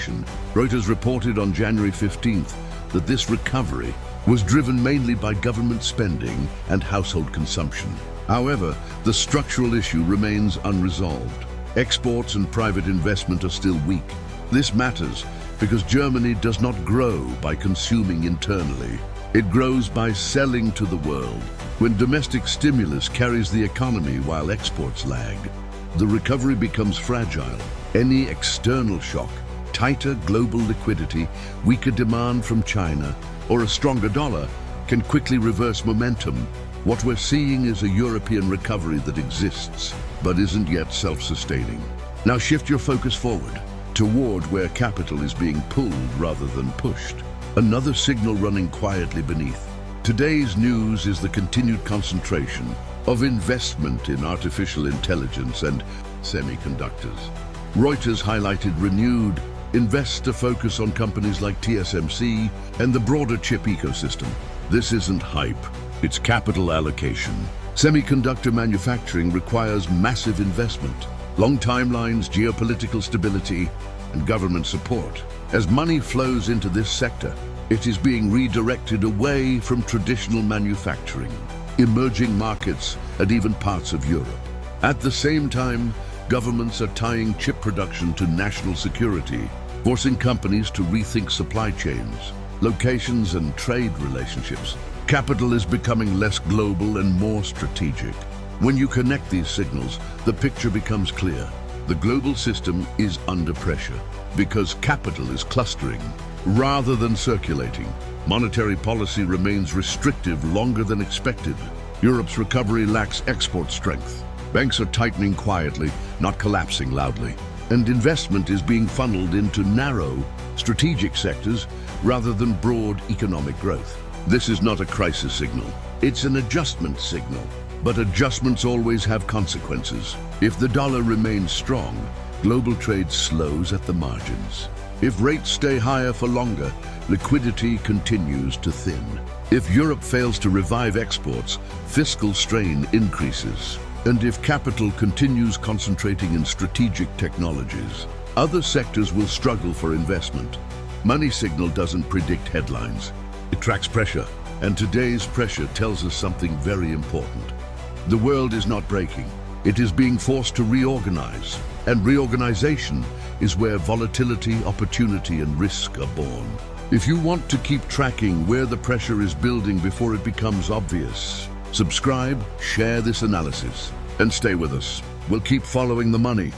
allocation. Reuters reported on January 15th that this recovery was driven mainly by government spending and household consumption. However, the structural issue remains unresolved. Exports and private investment are still weak. This matters because Germany does not grow by consuming internally. It grows by selling to the world. When domestic stimulus carries the economy while exports lag, the recovery becomes fragile. Any external shock, tighter global liquidity, weaker demand from China, or a stronger dollar can quickly reverse momentum. What we're seeing is a European recovery that exists, but isn't yet self-sustaining. Now shift your focus forward, toward where capital is being pulled rather than pushed. Another signal running quietly beneath. Today's news is the continued concentration of investment in artificial intelligence and semiconductors. Reuters highlighted renewed investor focus on companies like TSMC and the broader chip ecosystem. This isn't hype, it's capital allocation. Semiconductor manufacturing requires massive investment, long timelines, geopolitical stability, and government support. As money flows into this sector, it is being redirected away from traditional manufacturing, emerging markets, and even parts of Europe. At the same time, governments are tying chip production to national security, forcing companies to rethink supply chains, locations, and trade relationships. Capital is becoming less global and more strategic. When you connect these signals, the picture becomes clear. The global system is under pressure because capital is clustering rather than circulating. Monetary policy remains restrictive longer than expected. Europe's recovery lacks export strength. Banks are tightening quietly, not collapsing loudly. And investment is being funneled into narrow, strategic sectors rather than broad economic growth. This is not a crisis signal. It's an adjustment signal. But adjustments always have consequences. If the dollar remains strong, global trade slows at the margins. If rates stay higher for longer, liquidity continues to thin. If Europe fails to revive exports, fiscal strain increases. And if capital continues concentrating in strategic technologies, other sectors will struggle for investment. Money Signal doesn't predict headlines. It tracks pressure. And today's pressure tells us something very important. The world is not breaking. It is being forced to reorganize. And reorganization is where volatility, opportunity, and risk are born. If you want to keep tracking where the pressure is building before it becomes obvious, subscribe, share this analysis, and stay with us. We'll keep following the money.